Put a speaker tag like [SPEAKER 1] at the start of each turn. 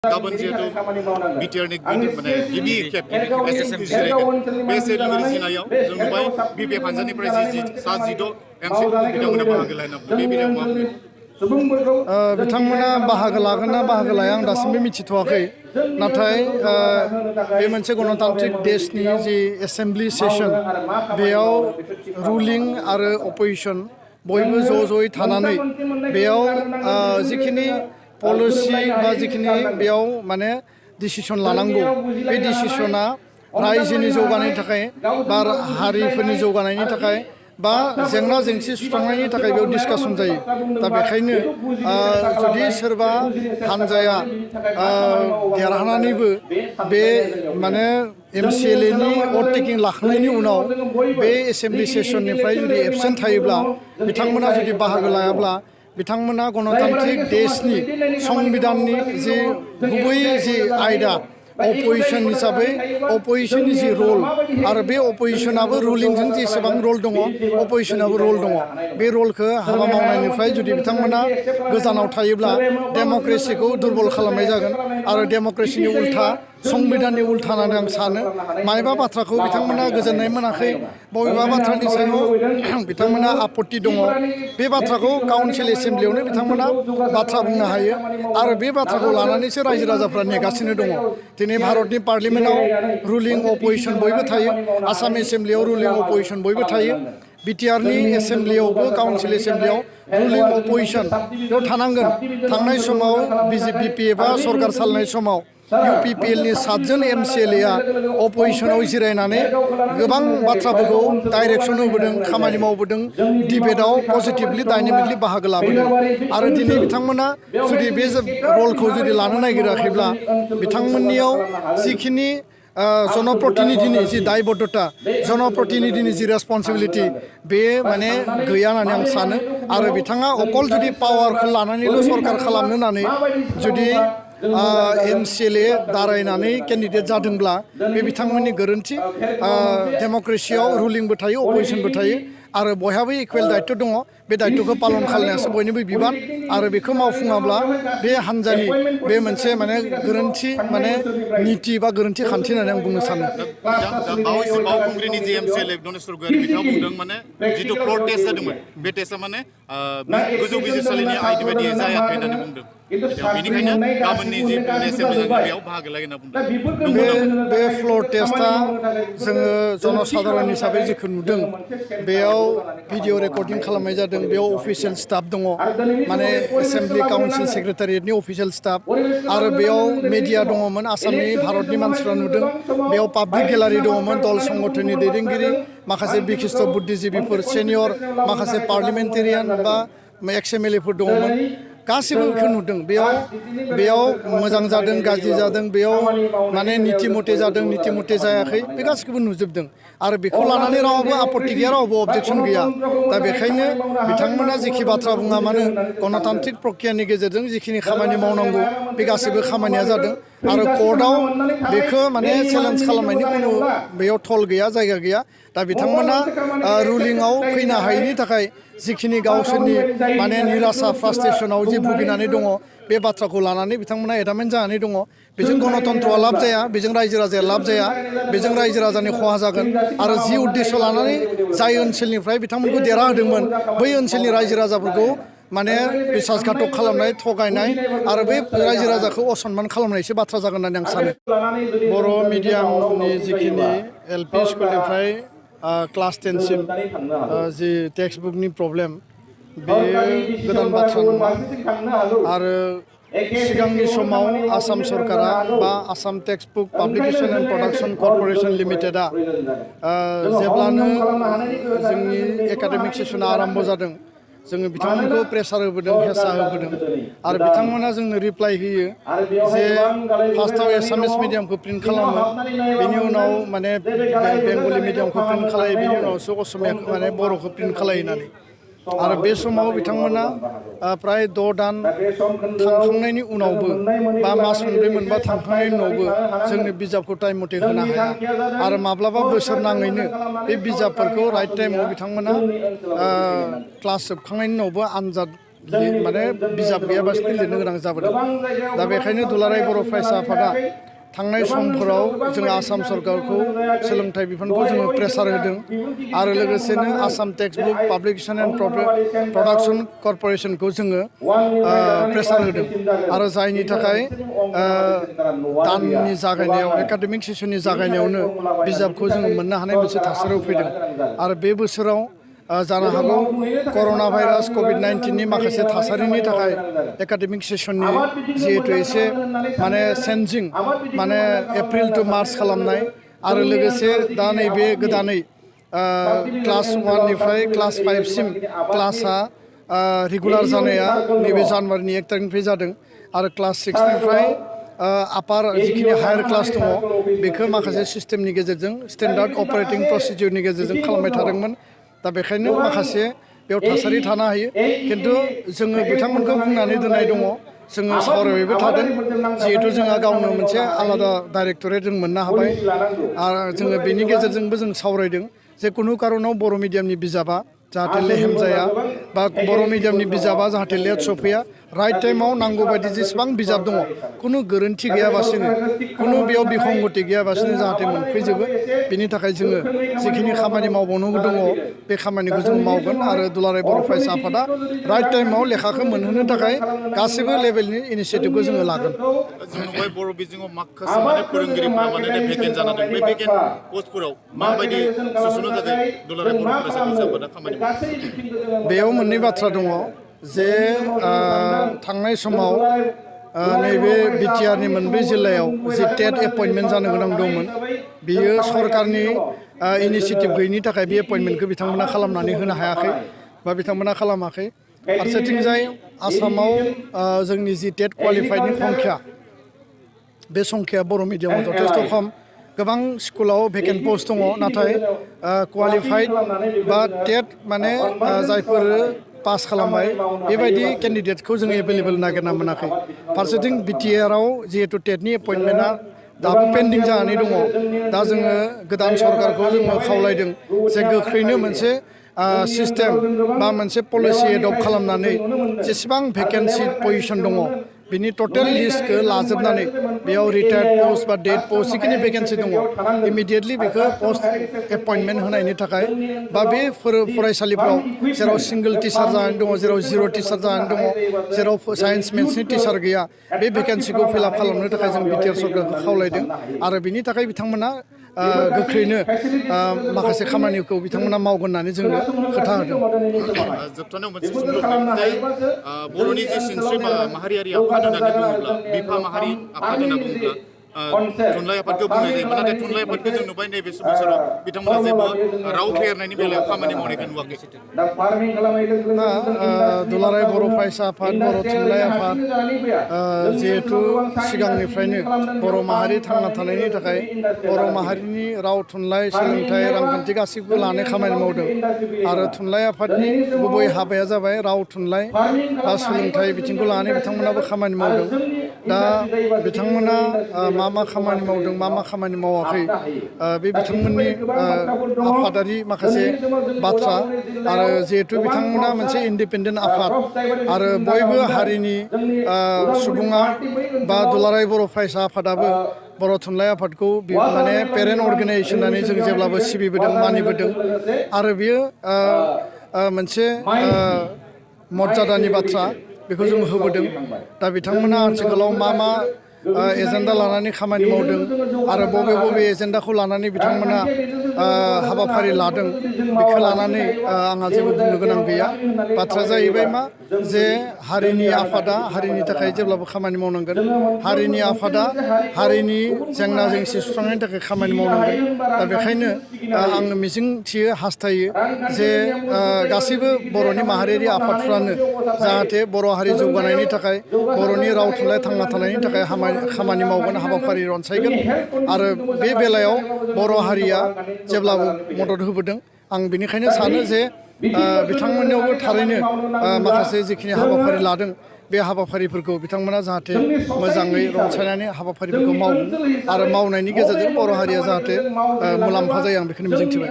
[SPEAKER 1] गाबोन जिहेतु बिटिआरनि माने गिबि खेब एसेम्बलि जिरायगोन बे एसेम्बलि जिरायनायाव जों नुबाय बिपिएफ हानजानिफ्राय सा 16 एमसिफोरखौ बिथांमोना बाहागो लानो बे बेलायाव मा बुंगोन?
[SPEAKER 2] बिथांमोना बाहागो लागोन ना बाहागो लाया आं दासिमबो मिथिथ'वाखै नाथाय बे मोनसे गणतान्त्रिक देशनि जि एसेम्बलि सेसन बेयाव रुलिं आरो अपोजिशन बयबो ज'यै थानानै बेयाव जिखिनि पलिसि बा जिखिनि बेयाव माने डिसिसन लानांगौ बे डिसिसना रायजोनि जौगानायनि थाखाय बा हारिफोरनि जौगानायनि थाखाय बा जेंना जेंसि सुस्रांनायनि थाखाय बेयाव डिसकासन जायो दा बेखायनो जुदि सोरबा हानजाया देरहानानैबो बे माने एमसिएलएनि भट टेकिं लाखांनायनि उनाव बे एसेम्बलि सेसननिफ्राय जुदि एबसेन्ट थायोब्ला बिथांमोना जुदि बाहागो लायाब्ला बिथांमोना गणतान्त्रिक देशनि संबिधाननि जि गुबै जि आयदा अपोजिशन हिसाबै अपोजिशननि जि रल आरो बे अपोजिशनाबो रुलिंजों जेसेबां रल दङ अपोजिशनाबो रल दङ बे रलखौ हाबा मावनायनिफ्राय जुदि बिथांमोना गोजानाव थायोब्ला डेम'क्रेसिखौ दुरबल खालामनाय जागोन आरो डेम'क्रेसिनि उल्था संबिधाननि उल्था होननानै आं सानो मायबा बाथ्राखौ बिथांमोना गोजोननाय मोनाखै बबेबा बाथ्रानि सायाव बिथांमोना आपत्ति दङ बे बाथ्राखौ काउन्सिल एसेम्बलियावनो बिथांमोना बाथ्रा बुंनो हायो आरो बे बाथ्राखौ लानानैसो रायजो राजाफ्रा नेगासिनो दङ दिनै भारतनि पार्लियामेन्टआव रुलिं अपोजिशन बयबो थायो आसाम एसेम्बलियाव रुलिं अपोजिशन बयबो थायो बिटिआरनि एसेम्बलियावबो काउन्सिल एसेम्बलियाव रुलिं अपोजिशन बेयाव थानांगोन थांनाय समाव बिपिएफआ सरकार सालायनाय समाव इउपिपिएलनि 7 जन एमसिएलएआ अपोजिशनाव जिरायनानै गोबां बाथ्राफोरखौ डाइरेक्सन होबोदों खामानि मावबोदों डिबेटआव पजिटिभलि डाइनामिकलि बाहागो लाबोदों आरो दिनै बिथांमोना जुदि बे रलखौ जुदि लानो नागिराखैब्ला बिथांमोननियाव जिखिनि जनप्रतिनिधिनि जि दायबद्धता जनप्रतिनिधिनि जि रेसपन्सिबिलिटि बे माने गैया होननानै आं सानो आरो बिथाङा अकल जुदि पावारखौ लानानैल' सरकार खालामनो होननानै जुदि एमसिएलए दारायनानै केन्डिडेट जादोंब्ला बे बिथांमोननि गोरोन्थि डेम'क्रेसियाव रुलिंबो थायो अपोजिशनबो थायो आरो बयहाबो इकुवेल दायित्व दङ बे दायित्वखौ पालन खालामनायासो बयनिबो बिबान आरो बेखौ मावफुङाब्ला बे हान्जानि बे मोनसे माने गोरोन्थि माने निति बा गोरोन्थि खान्थि होननानै आं बुंनो सानो
[SPEAKER 1] बावैसो बावखुंग्रिनि जि एमसिएलए गणेश्वर गयारि बिथाङा बुंदों माने जिथु फ्लर टेस्ट जादोंमोन बे टेस्टआ माने गोजौ बिजिरसालिनि आयदा बायदियै जायाखै होननानै बुंदों बेनिखायनो गाबोननि जि एसेम्बलि बेयाव बाहागो लायो होनना बुंदों
[SPEAKER 2] बे फ्लर टेस्टआ जोङो जनसाधारन हिसाबै जेखौ नुदों बेयाव भिडिअ रेकर्डिं खालामनाय जादों बेयाव अफिसियेल स्टाफ दङ माने एसेम्बलि काउन्सिल सेक्रेटारियेटनि अफिसियेल स्टाफ आरो बेयाव मेडिया दङमोन आसामनि भारतनि मानसिफ्रा नुदों बेयाव पाब्लिक गेलारि दङमोन दल संगठननि दैदेनगिरि माखासे बिखिस्त बुद्धिजीबिफोर सेनियर माखासे पार्लियामेन्टेरियान बा एक्स एमएलएफोर दङमोन गासिबो बेखौ नुदों बेयाव मोजां जादों गाज्रि जादों बेयाव माने निति मथे जादों निति मथे जायाखै बे गासिखौबो नुजोबदों आरो बेखौ लानानै रावबो आपत्ति गैया रावबो अबजेक्सन गैया दा बेखायनो बिथांमोना जेखि बाथ्रा बुङा मानो गणतान्त्रिक प्रक्रियानि गेजेरजों जिखिनि खामानि मावनांगौ बे गासिबो खामानिया जादों आरो कर्टआव बेखौ माने चेलेन्ज खालामनायनि खुनु बेयाव थल गैया जायगा गैया दा बिथांमोना रुलिंआव फैनो हायैनि थाखाय जिखिनि गावसोरनि माने निराशा फ्रास्ट्रेसनाव जि भुगिनानै दङ बे बाथ्राखौ लानानै बिथांमोना एडामेन्ट जानानै दङ बेजों गणतन्त्रआ लाब जाया बेजों रायजो राजाया लाब जाया बेजों रायजो राजानि खहा जागोन आरो जि उद्देश्य लानानै जाय ओनसोलनिफ्राय बिथांमोनखौ देरहाहोदोंमोन बै ओनसोलनि रायजो राजाफोरखौ माने बिसासघातक खालामनाय थगायनाय आरो बै रायजो राजाखौ असनमान खालामनायसो बाथ्रा जागोन होननानै आं सानो बर' मिडियामनि जिखिनि एलपि स्कुलनिफ्राय क्लास 10 सिम जि टेक्सट बुकनि प्रब्लेम बेयो गोदान बाथ्रा नङा आरो सिगांनि समाव आसाम सरकारा बा Assam text book publication and production corporation लिमिटेडआ जेब्लानो जोंनि एकाडेमिक सेसना आरम्भ जादों जोङो बिथांमोनखौ प्रेसार होबोदों हेंसा होबोदों आरो बिथांमोना जोंनो रिप्लाइ होयो जे फार्स्टआव एसामिस मिडियामखौ प्रिन्ट खालामो बेनि उनाव माने बेंगलि मिडियामखौ प्रिन्ट खालायो बेनि उनावसो असमिया माने बर'खौ प्रिन्ट खालायो होननानै आरो बे समाव बिथांमोना प्राय 6 दान थांखांनायनि उनावबो बा मास मोनब्रै मोनबा थांखांनायनि उनावबो जोंनो बिजाबखौ टाइम मथे होनो हाया आरो माब्लाबा बोसोर नाङैनो बे बिजाबफोरखौ राइट टाइमाव बिथांमोना क्लास जोबखांनायनि उनावबो आनजाद माने बिजाब गैयाबासिनो लिरनो गोनां जाबोदों दा बेखायनो दुलाराय बर' फरायसा आफादा थांनाय समफोराव जों आसाम सरकारखौ सोलोंथाइ बिफानखौ जोङो प्रेसार होदों आरो लोगोसेनो Assam text book publication and production कर्परेसनखौ जोङो प्रेसार होदों आरो जायनि थाखाय दाननि जागायनायाव एकाडेमिक सेसननि जागायनायावनो बिजाबखौ जोङो मोननो हानाय मोनसे थासारियाव फैदों आरो बे बोसोराव जानो हागौ कर'ना भाइरास कभिड-19नि माखासे थासारिनि थाखाय एकाडेमिक सेसननि जिहेतु एसे माने चेन्जिं माने एप्रिल टु मार्च खालामनाय आरो लोगोसे दा नैबे गोदानै क्लास 1निफ्राय क्लास 5सिम क्लासआ रेगुलार जानाया नैबे जानुवारिनि 1 तारिखनिफ्राय जादों आरो क्लास 6निफ्राय आपार जिखिनि हायार क्लास दङ बेखौ माखासे सिस्टेमनि गेजेरजों स्टेन्डार्ड अपारेटिं प्रसिडिउरनि गेजेरजों खालामबाय थादोंमोन दा बेखायनो माखासे बेयाव थासारि थानो हायो खिन्थु जोङो बिथांमोनखौ बुंनानै दोननाय दङ जोङो सावरायबायबो थादों जिहेतु जोंहा गावनो मोनसे आलादा डाइरेक्टरेट जों मोननो हाबाय आरो जोङो बेनि गेजेरजोंबो जों सावरायदों जे कुनु कारनाव बर' मिडियामनि बिजाबा जाहाथे लेहेम जाया बा बर' मिडियामनि बिजाबा जाहाथे लेट सफैया राइट टाइमाव नांगौ बायदि जेसेबां बिजाब दङ कुनु गोरोन्थि गैयाबासिनो कुनु बेयाव बिसंगति गैयाबासिनो जाहाथे मोनफैजोबो बेनि थाखाय जोङो जिखिनि खामानि मावबावनांगौ दङ बे खामानिखौ जों मावगोन आरो दुलाराय बर' फरायसा आफादा राइट टाइमाव लेखाखौ मोनहोनो थाखाय गासैबो लेभेलनि इनिसियेटिभखौ जोङो लागोन
[SPEAKER 1] जों नुबाय बर' बिजोङाव माखासे माने फोरोंगिरिफ्रा माने भेकेन्ट जाना दं बे भेकेन्ट पस्टफोराव माबायदि सोसननो थाखाय दुलाराय बर' फरायसा आफादा खामानि मावो
[SPEAKER 2] बेयाव मोननै बाथ्रा दङ जे थांनाय समाव नैबे बिटिआरनि मोनब्रै जिल्लायाव जि टेट एपइन्टमेन्ट जानो गोनां दंमोन बियो सरकारनि इनिसियेटिभ गैयिनि थाखाय बे एपइन्टमेन्टखौ बिथांमोना खालामनानै होनो हायाखै बा बिथांमोना खालामाखै फारसेथिंजाय आसामाव जोंनि जि टेट क्वालिफाइडनि संख्या बे संख्याया बर' मिडियामाव जथेस्थ' खम गोबां स्कुलाव भेकेन्ट पस्ट दङ नाथाय क्वालिफाइड बा टेट माने जायफोर पास खालामबाय बेबायदि केन्डिडेटखौ जोङो एभेलेबल नागिरना मोनाखै फारसेथिं बिटिआरआव जिहेतु टेटनि एपइन्टमेन्टआ दाबो पेन्डिं जानानै दङ दा जोङो गोदान सरकारखौ जोङो खावलायदों जे गोख्रैनो मोनसे सिस्टेम बा मोनसे पलिसि एडप्ट खालामनानै जेसेबां भेकेन्सि पजिसन दङ बिनि टटेल लिस्टखौ लाजोबनानै बेयाव रिटायार्ड पस्ट बा डेट पस्ट जिखिनि भेकेन्सि दङ इमिडियेटलि बेखौ पस्ट एपइन्टमेन्ट होनायनि थाखाय बा बे फरायसालिफ्राव जेराव सिंगल टिचार जानानै दङ जेराव जिर' टिचार जानानै दङ जेराव साइन्स मेथ्सनि टिचार गैया बे भेकेन्सिखौ फिलआप खालामनो थाखाय जों बिटिआर सरकारखौ खावलायदों आरो बिनि थाखाय बिथांमोना गोख्रैनो माखासे खामानिखौ बिथांमोना मावगोन होननानै जोंनो खोथा होदों
[SPEAKER 1] जोबथारनायाव मोनसे सोंलु बर'नि जे सिनस्रि माहारियारि आफाद होननानै बुङोब्ला बिफा माहारि आफाद होनना बुङोब्ला थुनलाइ आफादखौ बुंनाय जायो नाथाय थुनलाइ आफादखौ जों नुबाय नैबे बोसोराव बिथांमोना जेबो राव फेहेरनायनि बेलायाव खामानि मावनायखौ नुवाखै
[SPEAKER 2] दुलाराय बर' फरायसा आफाद बर' थुनलाइ आफाद जिहेथु सिगांनिफ्रायनो बर' माहारि थांना थानायनि थाखाय बर' माहारिनि राव थुनलाइ सोलोंथाइ रांखान्थि गासैबो लानाय खामानि मावदों आरो थुनलाइ आफादनि गुबै हाबाया जाबाय राव थुनलाइ बा सोलोंथाइ बिथिंखौ लानानै बिथांमोनाबो खामानि मावदों दा बिथांमोना मा खामानि मावदों मा खामानि मावाखै बे बिथांमोननि आफादारि माखासे बाथ्रा आरो जिहेथु बिथांमोना मोनसे इन्डिपेन्डेन्ट आफाद आरो बयबो हारिनि सुबुङा बा दुलाराय बर' फरायसा आफादाबो बर' थुनलाइ आफादखौ माने पेरेन्ट अर्गेनाइजेसन होननानै जों जेब्लाबो सिबिबोदों मानिबोदों आरो बियो मोनसे मर्यादानि बाथ्रा बेखौ जों होबोदों दा बिथांमोना आथिखालाव मा एजेन्डा लानानै खामानि मावदों आरो बबे एजेन्डाखौ लानानै बिथांमोना हाबाफारि लादों बेखौ लानानै आंहा जेबो बुंनो गोनां गैया बाथ्राया जाहैबाय मा जे हारिनि आफादा हारिनि थाखाय जेब्लाबो खामानि मावनांगोन हारिनि आफादा हारिनि जेंना जेंसि सुस्रांनायनि थाखाय खामानि मावनांगोन दा बेखायनो आङो मिजिंथियो हास्थायो जे गासैबो बर'नि माहारियारि आफादफ्रानो जाहाथे बर' हारि जौगानायनि थाखाय बर'नि राव थुनलाइ थांना थानायनि थाखाय खामानि मावगोन हाबाफारि रनसायगोन आरो बे बेलायाव बर' हारिया जेब्लाबो मदद होबोदों आं बेनिखायनो सानो जे बिथांमोननियावबो थारैनो माखासे जिखिनि हाबाफारि लादों बे हाबाफारिफोरखौ बिथांमोना जाहाथे मोजाङै रनसायनानै हाबाफारिफोरखौ मावो आरो मावनायनि गेजेरजों बर' हारिया जाहाथे मुलाम्फा जायो आं बेखौनो मिजिंथिबाय